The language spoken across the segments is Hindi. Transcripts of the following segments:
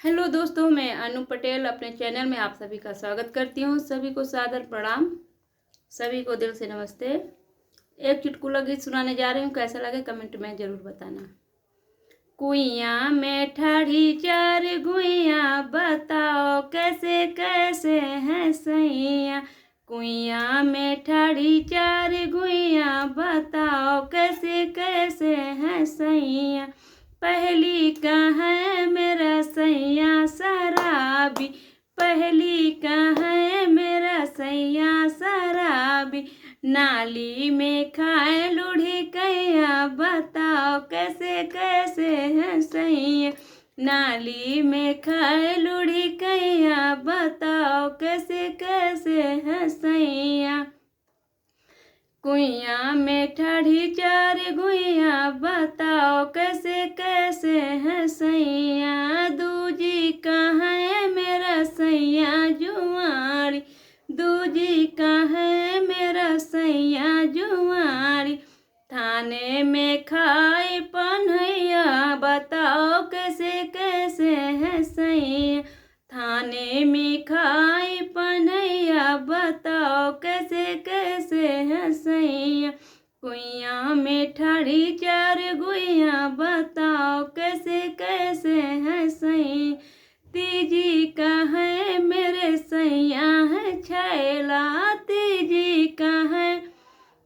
हेलो दोस्तों, मैं अनु पटेल अपने चैनल में आप सभी का स्वागत करती हूँ। सभी को सादर प्रणाम, सभी को दिल से नमस्ते। एक चुटकुला गीत सुनाने जा रही हूँ, कैसा लगे कमेंट में ज़रूर बताना। कुइयाँ में ठाढ़ी चार गुइयाँ, बताओ कैसे कैसे हैं सैया। कुइयाँ में ठाढ़ी चार गुइयाँ, बताओ कैसे कैसे हैं सैया। पहली कहाँ है मेरा सैया शराबी, पहली कहाँ है मेरा सैया शराबी। नाली में खाए लूढ़ी कैया, बताओ कैसे कैसे है सैया। नाली में खाए लूढ़ी कैया, बताओ कैसे कैसे है सैया। कुइयाँ में ठाढ़ी चार गुइयाँ, बताओ कैसे कैसे है सैया। दूजी कहाँ है मेरा सैया जुआरी, दूजी कहाँ है मेरा सैया जुआरी। थाने में खाए पन्हैया, बताओ कैसे कैसे है सैया। थाने में खाए पन्हैया, बताओ कैसे कैसे है सैया। कुइयाँ में ठाढ़ी चार गुइयाँ, बताओ कैसे कैसे है सैया। तीजी कहाँ है मेरे सैया है छैला, तीजी कहाँ है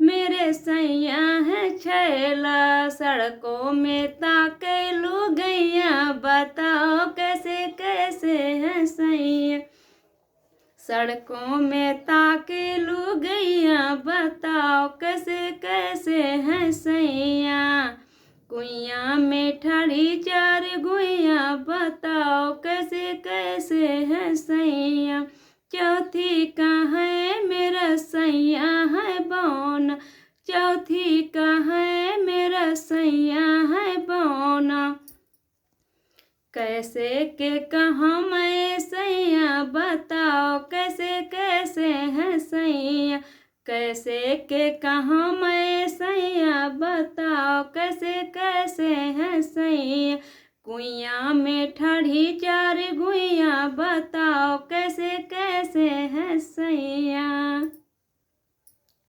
मेरे सैया है छैला। सड़कों में ताके लुगैया, बताओ कैसे कैसे है सैया। सड़कों में ताके लुगैया, बताओ कैसे कैसे है सैया। कुइयाँ में ठाढ़ी चार गुइयाँ, बताओ कैसे कैसे है सैया। चौथी कहाँ है मेरा सैया है बौना, चौथी कहाँ है मेरा सैया है बौना। कैसे के कहाँ मैं सैया, बताओ कैसे कैसे है सैया। कैसे के कहाँ मैं सैया, बताओ कैसे कैसे है सैया। कुइयाँ में ठाढ़ी चार गुइयाँ, बताओ कैसे कैसे है सैया।